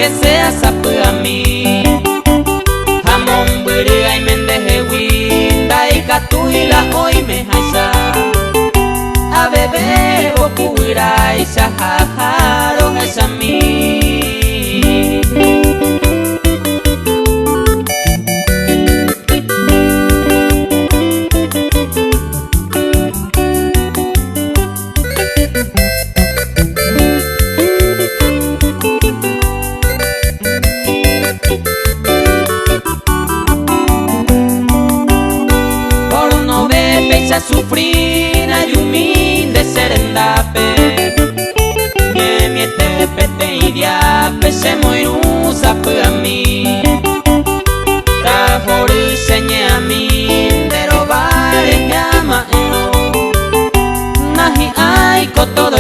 que sea sapu a mí. Jamón buria y mendejewi, daika tu y la hoy me haisa. A beber bokuira y sahajaro es a mí. Sufrir ayumín de serendape que mi tepete y diape se moirú sapu a mí. Tajori señe a mí de robare llama eno nahi ay con todo